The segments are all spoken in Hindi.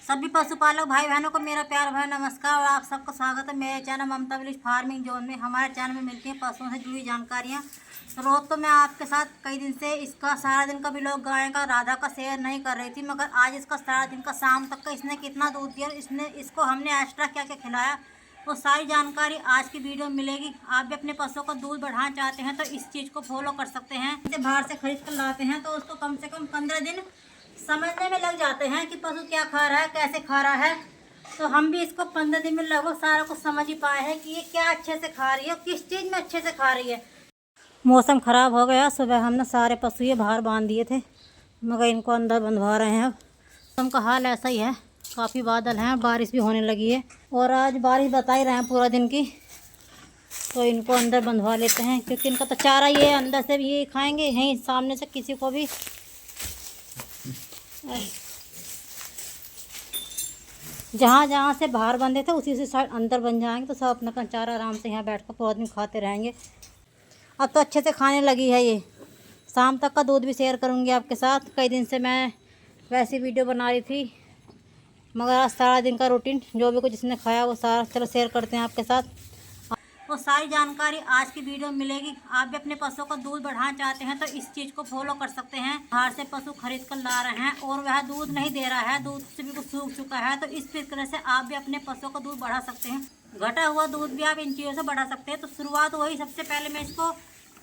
सभी पशुपालक भाई बहनों को मेरा प्यार भरा नमस्कार और आप सबका स्वागत है मेरे चैनल ममता विलेज फार्मिंग जोन में। हमारे चैनल में मिलती हैं पशुओं से जुड़ी जानकारियाँ। रोज तो मैं आपके साथ कई दिन से इसका सारा दिन का व्लॉग गाय का राधा का शेयर नहीं कर रही थी, मगर आज इसका सारा दिन का शाम तक का इसने कितना दूध दिया, इसको हमने एक्स्ट्रा क्या क्या खिलाया, वो सारी जानकारी आज की वीडियो में मिलेगी। आप भी अपने पशुओं का दूध बढ़ाना चाहते हैं तो इस चीज़ को फॉलो कर सकते हैं। जैसे बाहर से खरीद कर लाते हैं तो उसको कम से कम 15 दिन समझने में लग जाते हैं कि पशु क्या खा रहा है, कैसे खा रहा है। तो हम भी इसको 15 दिन में लगभग सारा कुछ समझ ही पाए हैं कि ये क्या अच्छे से खा रही है, किस चीज़ में अच्छे से खा रही है। मौसम ख़राब हो गया, सुबह हमने सारे पशु ये बाहर बांध दिए थे, मगर इनको अंदर बंधवा रहे हैं। अब मौसम का हाल ऐसा ही है, काफ़ी बादल हैं, बारिश भी होने लगी है और आज बारिश बता ही रहे हैं पूरा दिन की। तो इनको अंदर बंधवा लेते हैं क्योंकि इनका तो चारा ये अंदर से भी ये खाएंगे, यहीं सामने से किसी को भी जहाँ से बाहर बंधे थे उसी साइड अंदर बन जाएंगे तो सब अपना चारा आराम से यहाँ बैठ कर पूरा दिन खाते रहेंगे। अब तो अच्छे से खाने लगी है ये। शाम तक का दूध भी शेयर करूँगी आपके साथ। कई दिन से मैं वैसी वीडियो बना रही थी, मगर आज सारा दिन का रूटीन जो भी कुछ इसने खाया वो सारा चलो शेयर करते हैं आपके साथ। वो सारी जानकारी आज की वीडियो में मिलेगी। आप भी अपने पशुओं का दूध बढ़ाना चाहते हैं तो इस चीज़ को फॉलो कर सकते हैं। बाहर से पशु खरीद कर ला रहे हैं और वह दूध नहीं दे रहा है, दूध से भी कुछ सूख चुका है, तो इस प्रकार से आप भी अपने पशुओं का दूध बढ़ा सकते हैं। घटा हुआ दूध भी आप इन चीज़ों से बढ़ा सकते हैं। तो शुरुआत वही, सबसे पहले मैं इसको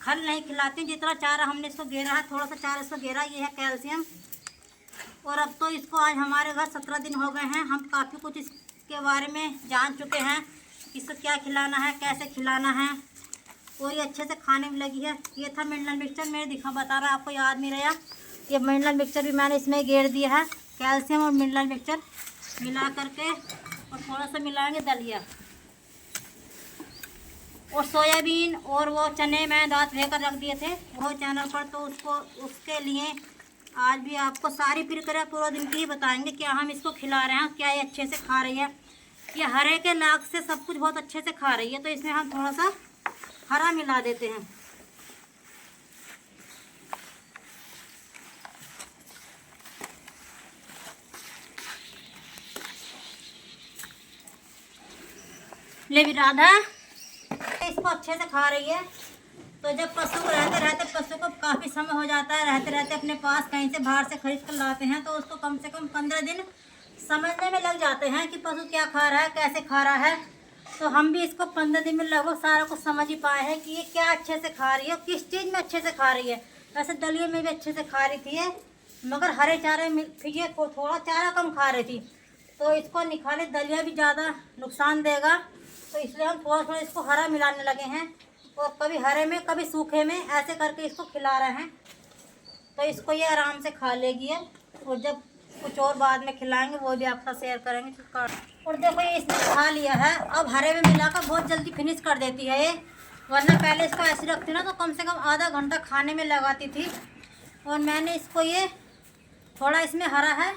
खल नहीं खिलाती, जितना चारा हमने इसको घेरा है थोड़ा सा चारा इसको घेरा, ये है कैल्शियम। और अब तो इसको आज हमारे घर 17 दिन हो गए हैं, हम काफ़ी कुछ इसके बारे में जान चुके हैं, इसको क्या खिलाना है, कैसे खिलाना है, और ये अच्छे से खाने में लगी है। ये था मिनरल मिक्सचर, मैंने बता रहा आपको याद नहीं रहा। ये मिनरल मिक्सचर भी मैंने इसमें घेर दिया है, कैल्शियम और मिनरल मिक्सचर मिला करके, और थोड़ा सा मिलाएंगे दलिया और सोयाबीन और वो चने मैं दांत लेकर रख दिए थे वो चैनल पर, तो उसके लिए आज भी आपको सारी प्रक्रिया पूरा दिन की ही बताएंगे, क्या हम इसको खिला रहे हैं, क्या ये अच्छे से खा रही है। ये हरे के लाग से सब कुछ बहुत अच्छे से खा रही है, तो इसमें हम थोड़ा सा हरा मिला देते हैं। ले भी राधा इसको अच्छे से खा रही है। तो जब पशु रहते रहते पशु को काफ़ी समय हो जाता है, रहते रहते अपने पास कहीं से बाहर से खरीद कर लाते हैं, तो उसको कम से कम 15 दिन समझने में लग जाते हैं कि पशु क्या खा रहा है, कैसे खा रहा है। तो हम भी इसको 15 दिन में लगभग सारा कुछ समझ ही पाए हैं कि ये क्या अच्छे से खा रही है, किस चीज़ में अच्छे से खा रही है। वैसे दलिए में भी अच्छे से खा रही थी ये, मगर हरे चारे में ये थोड़ा चारा कम खा रही थी, तो इसको निकाले दलिया भी ज़्यादा नुकसान देगा, तो इसलिए हम थोड़ा थोड़ा इसको हरा मिलाने लगे हैं, और कभी हरे में कभी सूखे में ऐसे करके इसको खिला रहे हैं। तो इसको ये आराम से खा लेगी है, और जब कुछ और बाद में खिलाएंगे वो भी आपका शेयर करेंगे। और देखो ये इसने खा लिया है, अब हरे में मिलाकर बहुत जल्दी फिनिश कर देती है ये, वरना पहले इसको ऐसे रखती ना तो कम से कम आधा घंटा खाने में लगाती थी। और मैंने इसको ये थोड़ा इसमें हरा है,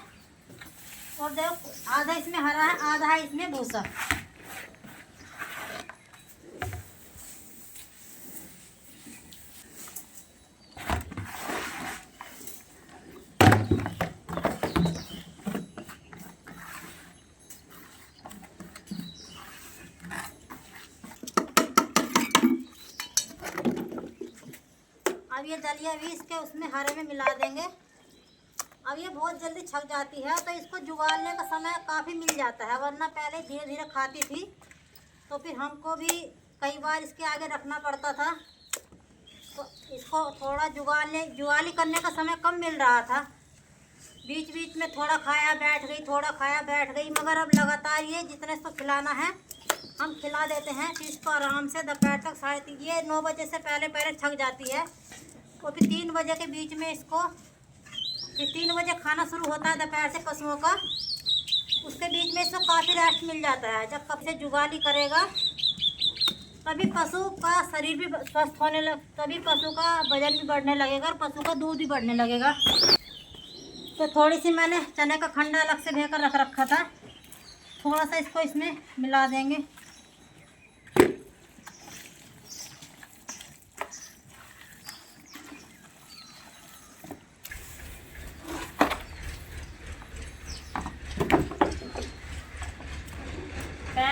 और देखो आधा इसमें हरा है, आधा है इसमें भूसा। अब ये दलिया भी इसके उसमें हरे में मिला देंगे। अब ये बहुत जल्दी छक जाती है, तो इसको जुगाड़ने का समय काफ़ी मिल जाता है, वरना पहले धीरे धीरे खाती थी तो फिर हमको भी कई बार इसके आगे रखना पड़ता था, तो इसको थोड़ा जुगाली करने का समय कम मिल रहा था। बीच बीच में थोड़ा खाया बैठ गई, थोड़ा खाया बैठ गई, मगर अब लगातार ये जितने इसको खिलाना है हम खिला देते हैं। फिर इसको आराम से दोपहर तक 3:30 ये 9 बजे से पहले छक जाती है, और फिर 3 बजे के बीच में इसको, फिर 3 बजे खाना शुरू होता है दोपहर से पशुओं का, उसके बीच में इसको काफ़ी रेस्ट मिल जाता है। जब कब से जुगाली करेगा तभी पशु का शरीर भी स्वस्थ होने तभी पशु का वजन भी बढ़ने लगेगा और पशु का दूध भी बढ़ने लगेगा। तो थोड़ी सी मैंने चने का खंडा अलग से भेकर रख रखा था, थोड़ा सा इसको इसमें मिला देंगे।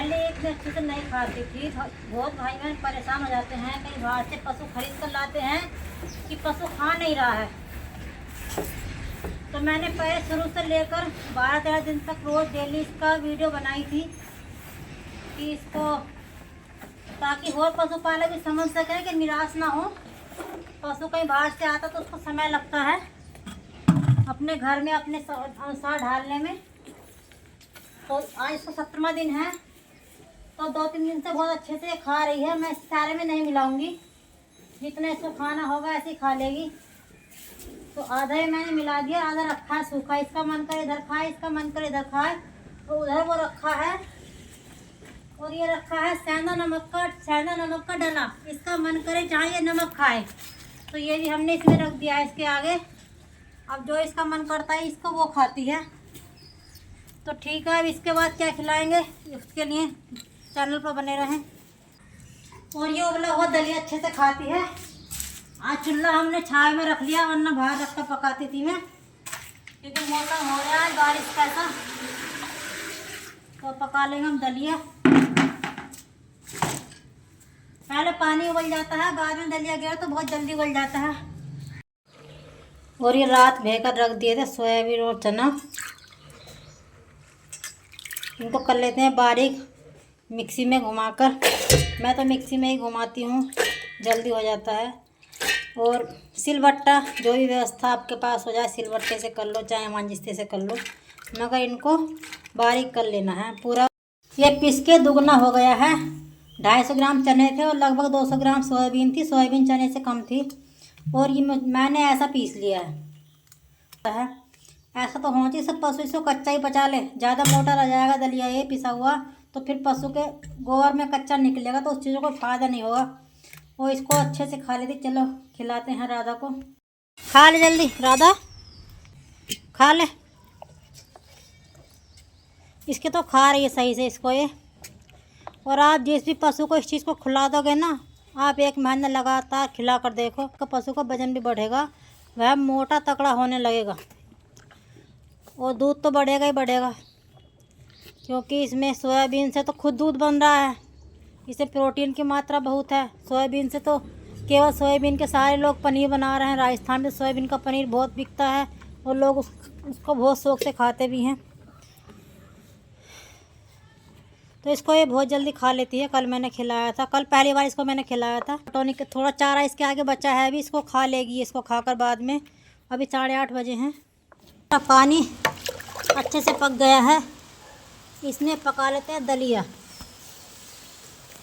पहले एक दिन अच्छे से नहीं खाती थी, बहुत भाई बहन परेशान हो जाते हैं, कहीं बाहर से पशु खरीद कर लाते हैं कि पशु खा नहीं रहा है। तो मैंने पहले शुरू से लेकर 12-13 दिन तक रोज़ डेली इसका वीडियो बनाई थी कि इसको, ताकि और पशुपालक भी समझ सकें कि निराश ना हो। पशु कहीं बाहर से आता तो उसको समय लगता है अपने घर में अपने अनुसार ढालने में। तो आज इसका 17वां दिन है, तो 2-3 दिन से बहुत अच्छे से खा रही है। मैं इस सारे में नहीं मिलाऊंगी, जितना इसको खाना होगा ऐसे ही खा लेगी। तो आधा ही मैंने मिला दिया, आधा रखा है सूखा। इसका मन करे इधर खाए, इसका मन करे इधर खाए, तो उधर वो रखा है। और ये रखा है सेंधा नमक का डला, इसका मन करे जहाँ ये नमक खाए, तो ये भी हमने इसमें रख दिया है इसके आगे। अब जो इसका मन करता है इसको वो खाती है। तो ठीक है, अब इसके बाद क्या खिलाएंगे उसके लिए चैनल पर बने रहें। और ये उबला हुआ दलिया अच्छे से खाती है। आज चूल्हा हमने छाया में रख लिया, वरना बाहर रख कर पकाती थी मैं, क्योंकि मौसम हो रहा है बारिश का ऐसा। तो पका लेंगे हम दलिया। पहले पानी उबल जाता है, बाद में दलिया गिरा तो बहुत जल्दी उबल जाता है। और ये रात भेकर रख दिए थे सोयाबीन और चना, इनको कर लेते हैं बारीक मिक्सी में घुमाकर। मैं तो मिक्सी में ही घुमाती हूँ, जल्दी हो जाता है। और सिलबट्टा, जो भी व्यवस्था आपके पास हो जाए, सिलबट्टे से कर लो चाहे मांझिस्ते से कर लो, मगर इनको बारीक कर लेना है पूरा। ये पीस के दुगना हो गया है। 250 ग्राम चने थे और लगभग 200 ग्राम सोयाबीन थी, सोयाबीन चने से कम थी। और ये मैंने ऐसा पीस लिया है। ऐसा तो होना चाहिए सब पशु इसको कच्चा ही पचा ले, ज़्यादा मोटा रह जाएगा दलिया ये पिसा हुआ, तो फिर पशु के गोबर में कच्चा निकलेगा, तो उस चीज़ों को फ़ायदा नहीं होगा। वो इसको अच्छे से खा लेती। चलो खिलाते हैं राधा को। खा ले जल्दी राधा, खा ले। इसके तो खा रही है सही से इसको ये। और आप जिस भी पशु को इस चीज़ को खिला दोगे ना, आप 1 महीना लगातार खिला कर देखो, तो पशु का वजन भी बढ़ेगा, वह मोटा तकड़ा होने लगेगा। और दूध तो बढ़ेगा ही बढ़ेगा, क्योंकि इसमें सोयाबीन से तो खुद दूध बन रहा है। इसमें प्रोटीन की मात्रा बहुत है। सोयाबीन से तो केवल सोयाबीन के सारे लोग पनीर बना रहे हैं। राजस्थान में सोयाबीन का पनीर बहुत बिकता है और लोग उसको बहुत शौक से खाते भी हैं। तो इसको ये बहुत जल्दी खा लेती है। कल मैंने खिलाया था, कल पहली बार इसको मैंने खिलाया था। टॉनिक थोड़ा चारा इसके आगे बचा है, अभी इसको खा लेगी, इसको खाकर बाद में। अभी 8:30 बजे हैं। पानी अच्छे से पक गया है, इसमें पका लेते हैं दलिया।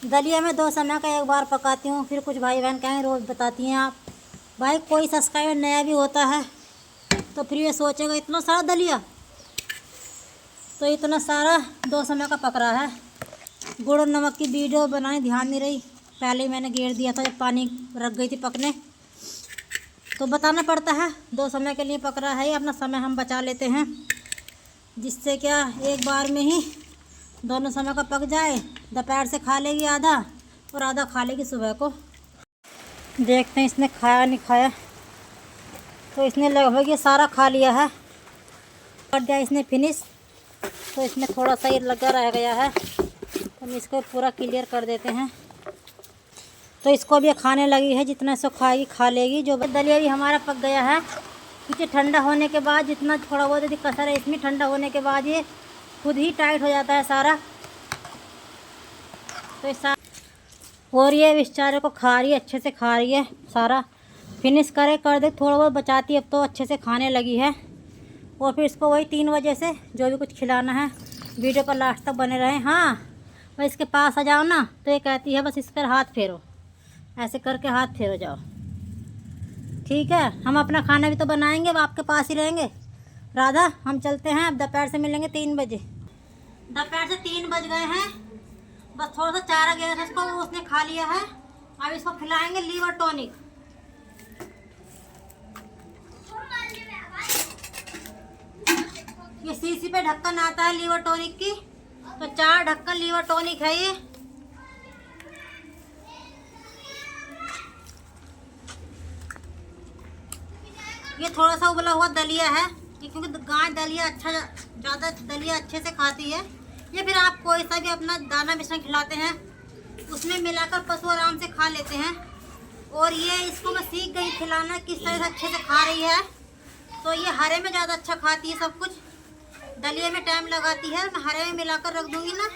दलिया में 2 समय का एक बार पकाती हूँ। फिर कुछ भाई बहन कहें रोज़ बताती हैं आप। भाई कोई सब्सक्राइबर नया भी होता है तो फिर ये सोचेगा इतना सारा दलिया, तो इतना सारा 2 समय का पक रहा है। गुड़ और नमक की वीडियो बनाने ध्यान नहीं रही, पहले ही मैंने घेर दिया था जब पानी रख गई थी पकने। तो बताना पड़ता है 2 समय के लिए पक रहा है, अपना समय हम बचा लेते हैं, जिससे क्या एक बार में ही दोनों समय का पक जाए। दोपहर से खा लेगी आधा और आधा खा लेगी सुबह को। देखते हैं इसने खाया नहीं खाया। तो इसने लगभग ये सारा खा लिया है, कर दिया इसने फिनिश। तो इसमें थोड़ा सा ये लगा रह गया है, तो हम इसको पूरा क्लियर कर देते हैं। तो इसको भी खाने लगी है, जितना इसको खाएगी खा लेगी। जो दलिया भी हमारा पक गया है, क्योंकि ठंडा होने के बाद जितना थोड़ा बहुत यदि कसर है इसमें, ठंडा होने के बाद ये खुद ही टाइट हो जाता है सारा। तो इस और ये इस चारे को खा रही है, अच्छे से खा रही है सारा। फिनिश कर दे, थोड़ा बहुत बचाती है, अब तो अच्छे से खाने लगी है। और फिर इसको वही 3 बजे से जो भी कुछ खिलाना है, वीडियो पर लास्ट तक बने रहें। हाँ, बस इसके पास आ जाओ ना तो ये कहती है बस इस पर हाथ फेरो, ऐसे करके हाथ फेरो जाओ। ठीक है, हम अपना खाना भी तो बनाएंगे, अब आपके पास ही रहेंगे। राधा हम चलते हैं, अब दोपहर से मिलेंगे 3 बजे। दोपहर से 3 बज गए हैं, बस थोड़ा सा चारा गया था इसको, वो उसने खा लिया है। अब इसको खिलाएंगे लीवर टॉनिक। ये शीशी पे ढक्कन आता है लीवर टॉनिक की, तो 4 ढक्कन लीवर टॉनिक है ये। ये थोड़ा सा उबला हुआ दलिया है, क्योंकि गाय दलिया अच्छा, ज़्यादा दलिया अच्छे से खाती है, या फिर आप कोई सा भी अपना दाना मिश्रण खिलाते हैं उसमें मिलाकर पशु आराम से खा लेते हैं। और ये इसको मैं सीख गई खिलाना किस तरह से अच्छे से खा रही है। तो ये हरे में ज़्यादा अच्छा खाती है सब कुछ, दलिए में टाइम लगाती है। मैं हरे में मिलाकर रख दूँगी ना,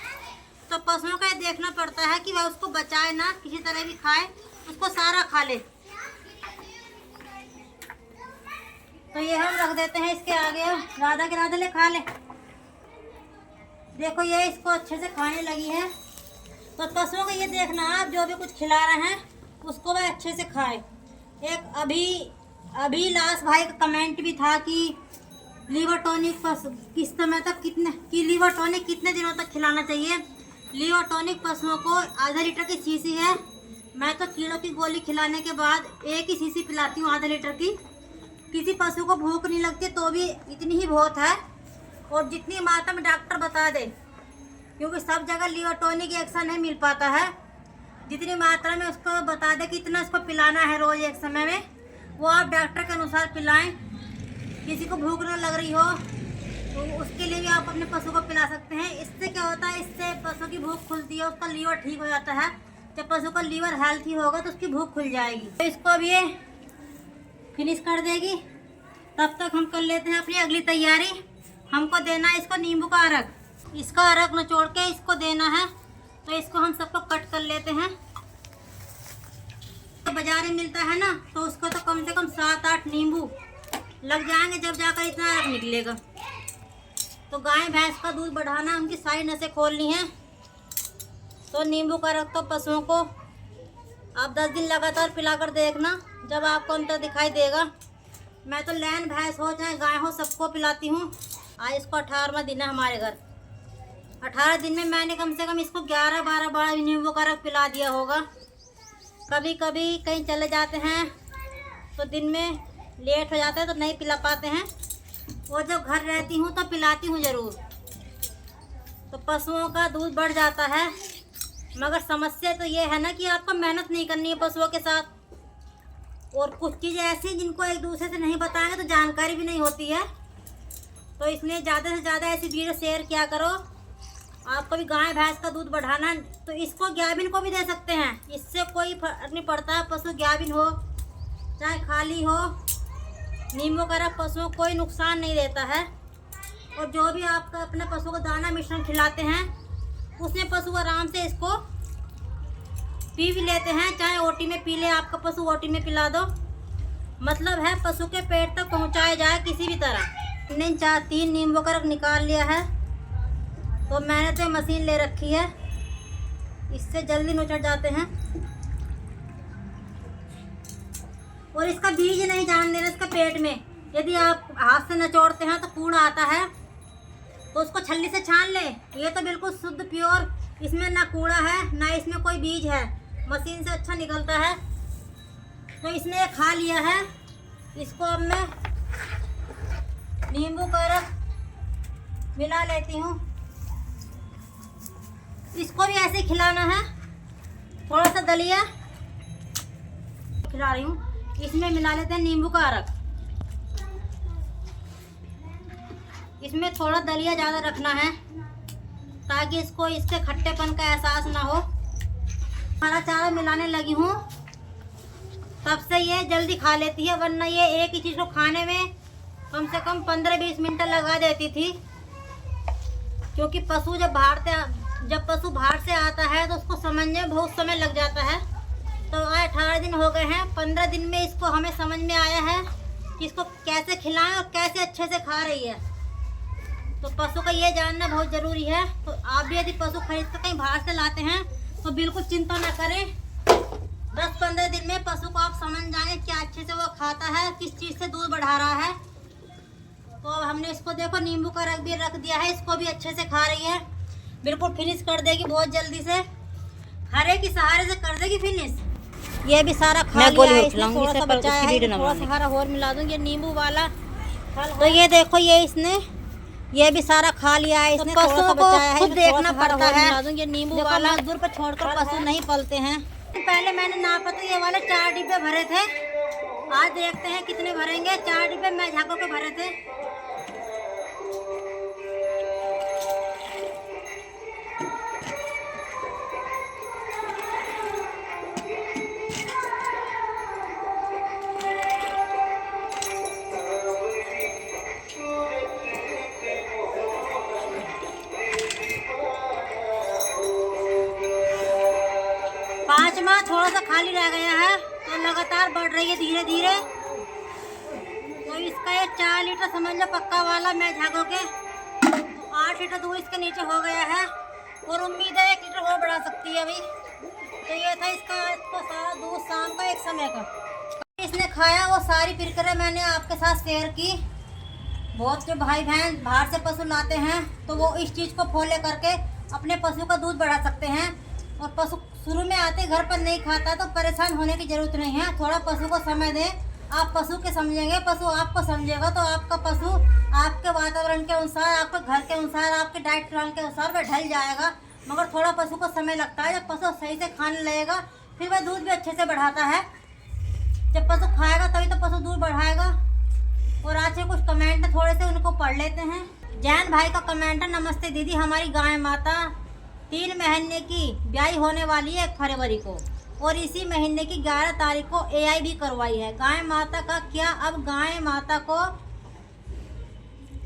तो पशुओं का ये देखना पड़ता है कि वह उसको बचाए ना, किसी तरह भी खाए, उसको सारा खा ले। तो ये हम रख देते हैं इसके आगे। राधा के राधा ले खा ले। देखो ये इसको अच्छे से खाने लगी है। तो पशुओं को ये देखना, आप जो भी कुछ खिला रहे हैं उसको वह अच्छे से खाए। एक अभी लास्ट भाई का कमेंट भी था कि लीवर टॉनिक पशु किस समय तक लीवर टॉनिक कितने दिनों तक खिलाना चाहिए। लीवर टॉनिक पशुओं को आधा लीटर की शीशी है। मैं तो कीड़ों की गोली खिलाने के बाद एक ही शीशी पिलाती हूँ, आधा लीटर की। किसी पशु को भूख नहीं लगती तो भी इतनी ही बहुत है, और जितनी मात्रा में डॉक्टर बता दे, क्योंकि सब जगह लीवर टॉनिक एक्शन नहीं मिल पाता है। जितनी मात्रा में उसको बता दे कि इतना उसको पिलाना है रोज एक समय में, वो आप डॉक्टर के अनुसार पिलाएं। किसी को भूख न लग रही हो तो उसके लिए भी आप अपने पशु को पिला सकते हैं। इससे क्या होता है, इससे पशु की भूख खुलती है, उसका लीवर ठीक हो जाता है। जब पशु का लीवर हेल्थी होगा तो उसकी भूख खुल जाएगी। तो इसको अब ये फिनिश कर देगी। तब तक हम कर लेते हैं अपनी अगली तैयारी। हमको देना है इसको नींबू का अरक। इसका अरक निचोड़ के इसको देना है। तो इसको हम सबको कट कर लेते हैं। तो बाजार में मिलता है ना, तो उसको तो कम से कम 7-8 नींबू लग जाएंगे, जब जाकर इतना अरक निकलेगा। तो गाय भैंस का दूध बढ़ाना, उनकी सारी नसें खोलनी है। तो नींबू का अरक तो पशुओं को आप 10 दिन लगातार पिलाकर देखना, जब आपको अंतर दिखाई देगा। मैं तो लैन भैंस हो चाहे गाय हो सबको पिलाती हूँ। आज इसको 18वां दिन है हमारे घर। 18 दिन में मैंने कम से कम इसको 11-12 बार नींबू का रस पिला दिया होगा। कभी कभी कहीं चले जाते हैं तो दिन में लेट हो जाता है तो नहीं पिला पाते हैं, और जब घर रहती हूँ तो पिलाती हूँ ज़रूर। तो पशुओं का दूध बढ़ जाता है, मगर समस्या तो ये है ना कि आपको मेहनत नहीं करनी है पशुओं के साथ। और कुछ चीज़ें ऐसी जिनको एक दूसरे से नहीं बताएंगे तो जानकारी भी नहीं होती है। तो इसलिए ज़्यादा से ज़्यादा ऐसी वीडियो शेयर किया करो। आपको भी गाय भैंस का दूध बढ़ाना, तो इसको गाभिन को भी दे सकते हैं, इससे कोई फर्क नहीं पड़ता। पशु गाभिन हो चाहे खाली हो, नींबू का रस पशुओं को कोई नुकसान नहीं देता है। और जो भी आप अपने पशु को दाना मिश्रण खिलाते हैं उसमें पशु आराम से इसको पी भी लेते हैं, चाहे ओटी में पी ले, आपका पशु ओटी में पिला दो। मतलब है पशु के पेट तक पहुंचाया जाए किसी भी तरह। मैंने 3 नींबू का रस निकाल लिया है। तो मैंने तो मशीन ले रखी है, इससे जल्दी नुचड़ जाते हैं। और इसका बीज नहीं जान देना इसका पेट में। यदि आप हाथ से निचोड़ते हैं तो कूड़ा आता है, तो उसको छल्ली से छान ले। ये तो बिल्कुल शुद्ध प्योर, इसमें ना कूड़ा है ना इसमें कोई बीज है, मशीन से अच्छा निकलता है। तो इसने ये खा लिया है। इसको अब मैं नींबू का रस मिला लेती हूँ। इसको भी ऐसे खिलाना है। थोड़ा सा दलिया खिला रही हूँ, इसमें मिला लेते हैं नींबू का अरक। इसमें थोड़ा दलिया ज़्यादा रखना है ताकि इसको इसके खट्टेपन का एहसास ना हो। हरा चारा मिलाने लगी हूँ, तब से ये जल्दी खा लेती है, वरना ये एक ही चीज़ को खाने में कम से कम 15-20 मिनट लगा देती थी। क्योंकि पशु जब पशु बाहर से आता है तो उसको समझने में बहुत समय लग जाता है। तो आज 18 दिन हो गए हैं, 15 दिन में इसको हमें समझ में आया है कि इसको कैसे खिलाएं और कैसे अच्छे से खा रही है। तो पशु का ये जानना बहुत ज़रूरी है। तो आप भी यदि पशु खरीद कर कहीं बाहर से लाते हैं तो बिल्कुल चिंता ना करें। 10-15 दिन में पशु को आप समझ जाएंगे क्या अच्छे से वो खाता है, किस चीज़ से दूध बढ़ा रहा है। तो अब हमने इसको देखो नींबू का रस भी रख दिया है, इसको भी अच्छे से खा रही है। बिल्कुल फिनिश कर देगी बहुत जल्दी से, हरे के सहारे से कर देगी फिनिश। ये भी सारा खा लिया है, इसने थोड़ा सा बचाया है, थोड़ा सा हरा और मिला दूंगी नींबू वाला। तो ये देखो ये भी सारा खा लिया है इसने, थोड़ा सा बचाया है, खुद देखना पड़ता है। नींबू वाला मजदूर पर छोड़कर पशु नहीं पलते हैं। पहले मैंने नापा तो ये वाले 4 डिब्बे भरे थे। आज देखते हैं कितने भरेंगे। 4 डिब्बे मैं झाकों के भरे थे। यहाँ थोड़ा सा खाली रह गया है तो लगातार बढ़ रही है धीरे धीरे। तो इसका ये 4 लीटर समझ लो पक्का वाला मैं झागो के 8 लीटर दूध इसके नीचे हो गया है और उम्मीद है 1 लीटर और बढ़ा सकती है अभी। तो ये था इसका सारा दूध शाम का एक समय का इसने खाया। वो सारी प्रक्रिया मैंने आपके साथ शेयर की। बहुत जो भाई बहन बाहर से पशु लाते हैं तो वो इस चीज़ को फॉलो करके अपने पशु का दूध बढ़ा सकते हैं। और पशु शुरू में आते घर पर नहीं खाता तो परेशान होने की ज़रूरत नहीं है। थोड़ा पशु को समय दें, आप पशु के समझेंगे, पशु आपको समझेगा तो आपका पशु आपके वातावरण के अनुसार, आपके घर के अनुसार, आपके डाइट प्लान के अनुसार वह ढल जाएगा। मगर थोड़ा पशु को समय लगता है। जब पशु सही से खाने लगेगा फिर वह दूध भी अच्छे से बढ़ाता है। जब पशु खाएगा तभी तो पशु दूध बढ़ाएगा। और आज से कुछ कमेंट थोड़े से उनको पढ़ लेते हैं। जैन भाई का कमेंट है, नमस्ते दीदी, हमारी गाय माता 3 महीने की ब्याई होने वाली है 1 फरवरी को और इसी महीने की 11 तारीख को AI भी करवाई है। गाय माता का क्या? अब गाय माता को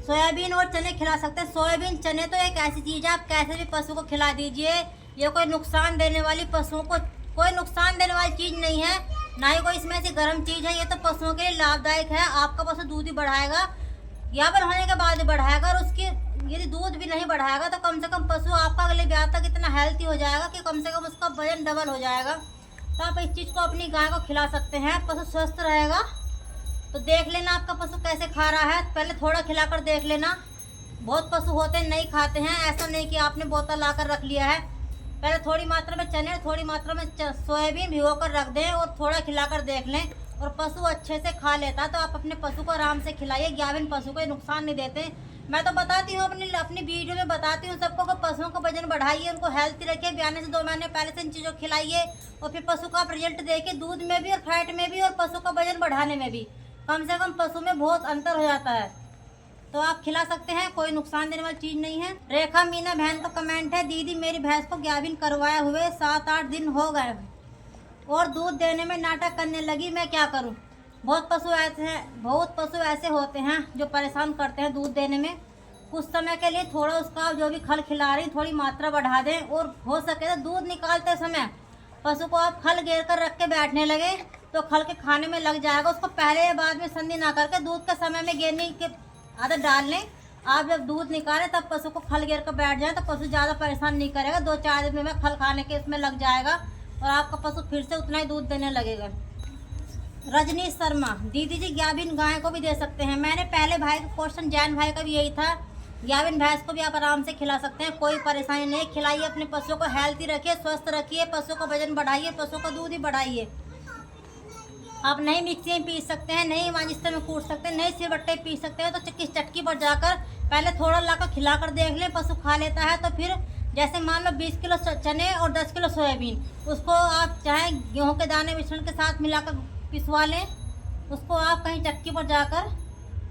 सोयाबीन और चने खिला सकते हैं। सोयाबीन चने तो एक ऐसी चीज़ है आप कैसे भी पशु को खिला दीजिए। ये कोई नुकसान देने वाली, पशुओं को कोई नुकसान देने वाली चीज़ नहीं है, ना ही कोई इसमें से गर्म चीज़ है। ये तो पशुओं के लिए लाभदायक है। आपका पशु दूध ही बढ़ाएगा, याबन होने के बाद भी बढ़ाएगा। और उसकी यदि दूध भी नहीं बढ़ाएगा तो कम से कम पशु आपका अगले ब्याह तक इतना हेल्थी हो जाएगा कि कम से कम उसका वजन डबल हो जाएगा। तो आप इस चीज़ को अपनी गाय को खिला सकते हैं, पशु स्वस्थ रहेगा। तो देख लेना आपका पशु कैसे खा रहा है, पहले थोड़ा खिलाकर देख लेना। बहुत पशु होते हैं नहीं खाते हैं, ऐसा नहीं कि आपने बोतल ला कर रख लिया है। पहले थोड़ी मात्रा में चने, थोड़ी मात्रा में सोयाबीन भिगो कर रख दें और थोड़ा खिलाकर देख लें और पशु अच्छे से खा लेता तो आप अपने पशु को आराम से खिलाइए। गाभिन पशु को नुकसान नहीं देते। मैं तो बताती हूँ अपनी वीडियो में बताती हूँ सबको कि पशुओं का वजन बढ़ाइए, उनको हेल्थी रखिए। ब्याने से 2 महीने पहले से इन चीज़ों को खिलाइए और फिर पशु का रिजल्ट देखिए, दूध में भी और फैट में भी और पशु का वजन बढ़ाने में भी। कम से कम पशु में बहुत अंतर हो जाता है। तो आप खिला सकते हैं, कोई नुकसान देने वाली चीज़ नहीं है। रेखा मीना बहन का कमेंट है, दीदी मेरी भैंस को गाभिन करवाए हुए 7-8 दिन हो गए और दूध देने में नाटक करने लगी, मैं क्या करूं? बहुत पशु ऐसे होते हैं जो परेशान करते हैं दूध देने में। कुछ समय के लिए थोड़ा उसका जो भी खल खिला रही थोड़ी मात्रा बढ़ा दें और हो सके तो दूध निकालते समय पशु को आप खल घेर कर रख के बैठने लगे तो खल के खाने में लग जाएगा। उसको पहले या बाद में संधि ना करके दूध के समय में घेरने की आदत डाल लें। आप जब दूध निकालें तब पशु को खल घेर कर बैठ जाए तो पशु ज़्यादा परेशान नहीं करेगा। 2-4 दिन में खल खाने के इसमें लग जाएगा और आपका पशु फिर से उतना ही दूध देने लगेगा। रजनी शर्मा, दीदी जी गाभिन गाय को भी दे सकते हैं। मैंने पहले भाई का क्वेश्चन जैन भाई का भी यही था। गाभिन भैंस को भी आप आराम से खिला सकते हैं, कोई परेशानी नहीं। खिलाइए, अपने पशुओं को हेल्थी रखिए, स्वस्थ रखिए, पशु का वजन बढ़ाइए, पशु का दूध ही बढ़ाइए। आप नहीं मिक्सी में पीस सकते हैं, नहीं माजिस्टर में कूट सकते हैं, नहीं सिलबट्टे पीस सकते हैं तो किस चटकी पर जाकर पहले थोड़ा लाकर खिलाकर देख लें। पशु खा लेता है तो फिर जैसे मान लो 20 किलो चने और 10 किलो सोयाबीन, उसको आप चाहे गेहूं के दाने मिश्रण के साथ मिलाकर पिसवा लें। उसको आप कहीं चक्की पर जाकर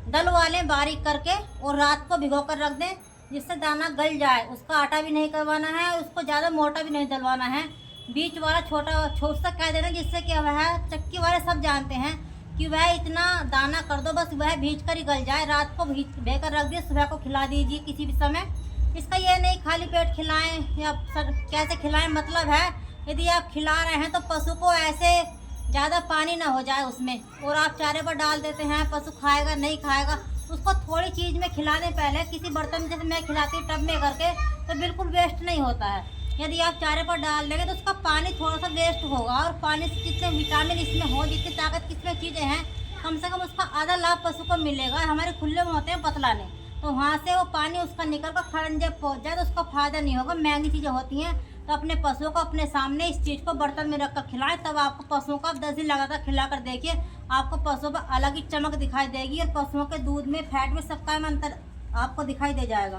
डलवा लें बारीक करके और रात को भिगो कर रख दें जिससे दाना गल जाए। उसका आटा भी नहीं करवाना है, उसको ज़्यादा मोटा भी नहीं डलवाना है। बीच वाला छोटा कह देना जिससे कि वह चक्की वाले सब जानते हैं कि वह इतना दाना कर दो, बस वह भीज कर ही गल जाए। रात को भे कर रख दिए, सुबह को खिला दीजिए किसी भी समय। इसका यह नहीं खाली पेट खिलाएं या कैसे खिलाएं, मतलब है यदि आप खिला रहे हैं तो पशु को ऐसे ज़्यादा पानी ना हो जाए उसमें और आप चारे पर डाल देते हैं, पशु खाएगा नहीं खाएगा। उसको थोड़ी चीज़ में खिला दें पहले, किसी बर्तन में, जैसे मैं खिलाती हूँ टब में करके, तो बिल्कुल वेस्ट नहीं होता है। यदि आप चारे पर डाल देंगे तो उसका पानी थोड़ा सा वेस्ट होगा और पानी से जितने विटामिन इसमें हो, जितनी ताकत किसमें चीज़ें हैं, कम से कम उसका आधा लाभ पशु को मिलेगा। हमारे खुले में होते हैं पतलाने, तो वहाँ से वो पानी उसका निकल कर खड़ंजे पहुँच जाए तो उसका फायदा नहीं होगा। महंगी चीज़ें होती हैं तो अपने पशुओं को अपने सामने इस चीज़ को बर्तन में रख कर खिलाएं, तब आपको पशुओं को आप 10 दिन लगातार खिला कर देखिए, आपको पशुओं पर अलग ही चमक दिखाई देगी और पशुओं के दूध में, फैट में, सबका में अंतर आपको दिखाई दे जाएगा।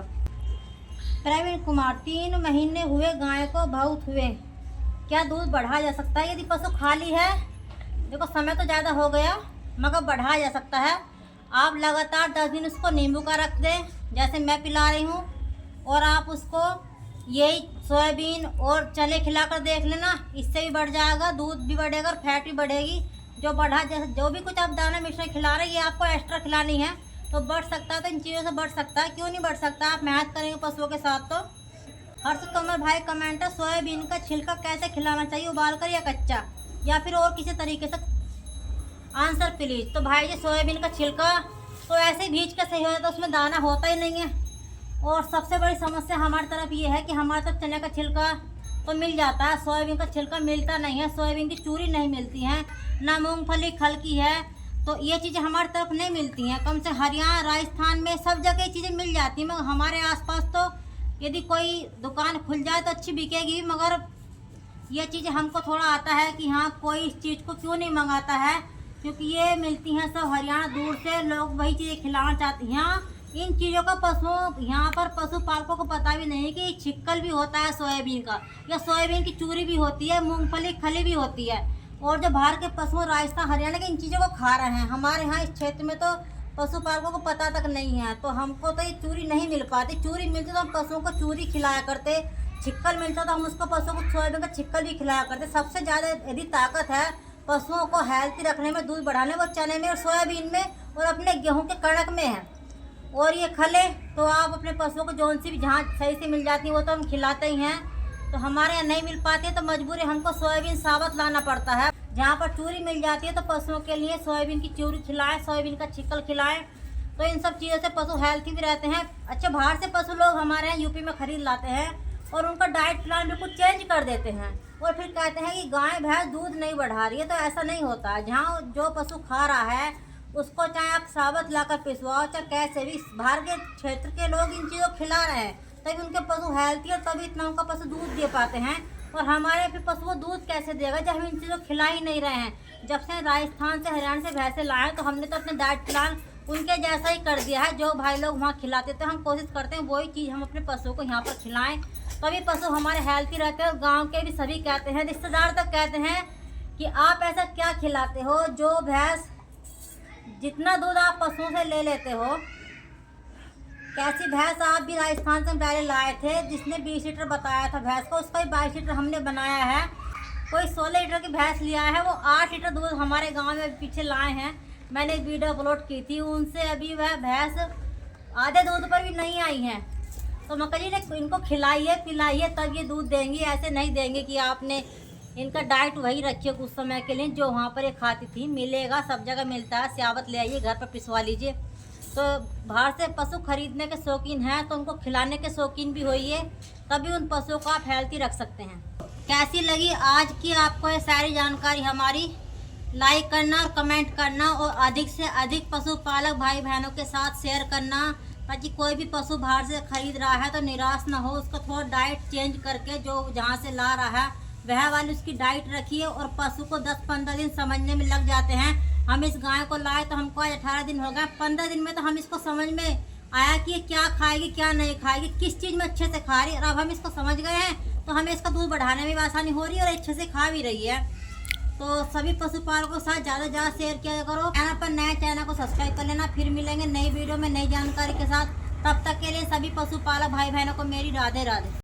प्रवीण कुमार, 3 महीने हुए गाय को बहुत हुए, क्या दूध बढ़ाया जा सकता है? यदि पशु खाली है, देखो समय तो ज़्यादा हो गया मगर बढ़ाया जा सकता है। आप लगातार 10 दिन उसको नींबू का रख दें जैसे मैं पिला रही हूँ और आप उसको यही सोयाबीन और चने खिलाकर देख लेना, इससे भी बढ़ जाएगा, दूध भी बढ़ेगा और फैट भी बढ़ेगी। जो भी कुछ आप दाना मिश्रण खिला रहे हैं ये आपको एक्स्ट्रा खिलानी है तो बढ़ सकता है। तो इन चीज़ों से बढ़ सकता है, क्यों नहीं बढ़ सकता? आप मेहनत करेंगे पशुओं के साथ तो। हर्ष कमल भाई कमेंटर, सोयाबीन का छिलका कैसे खिलाना चाहिए, उबाल कर या कच्चा या फिर और किसी तरीके से, आंसर प्लीज। तो भाई जी सोयाबीन का छिलका तो ऐसे ही भीज के सही हो जाता है, उसमें दाना होता ही नहीं है। और सबसे बड़ी समस्या हमारी तरफ ये है कि हमारे तरफ चने का छिलका तो मिल जाता है, सोयाबीन का छिलका मिलता नहीं है, सोयाबीन की चूरी नहीं मिलती है, ना मूंगफली खल की है। तो ये चीज़ें हमारी तरफ नहीं मिलती हैं। कम से हरियाणा राजस्थान में सब जगह ये चीज़ें मिल जाती हैं, मगर हमारे आसपास तो यदि कोई दुकान खुल जाए तो अच्छी बिकेगी, मगर ये चीज़ें हमको थोड़ा आता है कि हाँ कोई इस चीज़ को क्यों नहीं मंगाता है, क्योंकि ये मिलती हैं सब हरियाणा दूर से, लोग वही चीज़ें खिलाना चाहते हैं। यहाँ इन चीज़ों का पशुओं, यहाँ पर पशुपालकों को पता भी नहीं कि छिक्कल भी होता है सोयाबीन का, या सोयाबीन की चूरी भी होती है, मूंगफली खली भी होती है। और जो बाहर के पशु राजस्थान हरियाणा के इन चीज़ों को खा रहे हैं, हमारे यहाँ इस क्षेत्र में तो पशुपालकों को पता तक नहीं है। तो हमको तो ये चूरी नहीं मिल पाती, चूरी मिलती तो हम पशुओं को चूरी खिलाया करते, छिक्कल मिलता तो हम उसको पशुओं को सोयाबीन का छिक्कल भी खिलाया करते। सबसे ज़्यादा यदि ताकत है पशुओं को हेल्थी रखने में, दूध बढ़ाने में, वो चने में और सोयाबीन में और अपने गेहूं के कणक में है। और ये खले तो आप अपने पशुओं को जौन सी भी जहाँ सही से मिल जाती है वो तो हम खिलाते ही हैं। तो हमारे यहाँ नहीं मिल पाती है तो मजबूरी हमको सोयाबीन साबुत लाना पड़ता है। जहाँ पर चूरी मिल जाती है तो पशुओं के लिए सोयाबीन की चूरी खिलाएं, सोयाबीन का छिक्कल खिलाएं। तो इन सब चीज़ों से पशु हेल्थी भी रहते हैं। अच्छा, बाहर से पशु लोग हमारे यहाँ यूपी में खरीद लाते हैं और उनका डाइट प्लान बिल्कुल चेंज कर देते हैं और फिर कहते हैं कि गाय भैंस दूध नहीं बढ़ा रही है। तो ऐसा नहीं होता है। जहाँ जो पशु खा रहा है उसको चाहे आप साबुत लाकर पिसवाओ, चाहे कैसे भी, बाहर के क्षेत्र के लोग इन चीज़ों को खिला रहे हैं तभी उनके पशु हेल्थी और तभी इतना उनका पशु दूध दे पाते हैं। और हमारे फिर पशु को दूध कैसे देगा जब हम इन चीज़ों को खिला ही नहीं रहे हैं। जब से राजस्थान से हरियाणा से भैंसे लाए तो हमने तो अपने डाइट प्लान उनके जैसा ही कर दिया है। जो भाई लोग वहाँ खिलाते थे हम कोशिश करते हैं वही चीज़ हम अपने पशुओं को यहाँ पर खिलाएं, तभी पशु हमारे हेल्थी रहते हैं। और गांव के भी सभी कहते हैं, रिश्तेदार तक कहते हैं कि आप ऐसा क्या खिलाते हो, जो भैंस जितना दूध आप पशुओं से ले लेते हो। कैसी भैंस आप भी राजस्थान से पहले लाए थे, जिसने 20 लीटर बताया था भैंस को, उसका ही 22 लीटर हमने बनाया है। कोई 16 लीटर की भैंस लिया है, वो 8 लीटर दूध हमारे गांव में पीछे लाए हैं। मैंने एक वीडियो अपलोड की थी, उनसे अभी वह भैंस आधे दूध पर भी नहीं आई है। तो मक्का जी ने इनको खिलाइए पिलाइए तब ये दूध देंगी, ऐसे नहीं देंगे कि आपने इनका डाइट वही रखिए कुछ समय के लिए जो वहाँ पर ये खाती थी। मिलेगा, सब जगह मिलता है, साबुत ले आइए, घर पर पिसवा लीजिए। तो बाहर से पशु खरीदने के शौकीन हैं तो उनको खिलाने के शौकीन भी होइए, तभी उन पशुओं को आप हेल्थी रख सकते हैं। कैसी लगी आज की आपको ये सारी जानकारी हमारी, लाइक करना और कमेंट करना और अधिक से अधिक पशुपालक भाई बहनों के साथ शेयर करना, ताकि कोई भी पशु बाहर से खरीद रहा है तो निराश ना हो। उसको थोड़ा डाइट चेंज करके जो जहाँ से ला रहा है वह वाली उसकी डाइट रखिए। और पशु को 10-15 दिन समझने में लग जाते हैं। हम इस गाय को लाए तो हमको आज 18 दिन हो गए, 15 दिन में तो हम इसको समझ में आया कि ये क्या खाएगी क्या नहीं खाएगी, किस चीज़ में अच्छे से खा रही है। और अब हम इसको समझ गए हैं तो हमें इसका दूध बढ़ाने में भी आसानी हो रही है और अच्छे से खा भी रही है। तो सभी पशुपालकों के साथ ज़्यादा से ज़्यादा शेयर किया करो। चैनल पर नए चैनल को सब्सक्राइब कर लेना। फिर मिलेंगे नई वीडियो में नई जानकारी के साथ। तब तक के लिए सभी पशुपालक भाई बहनों को मेरी राधे राधे।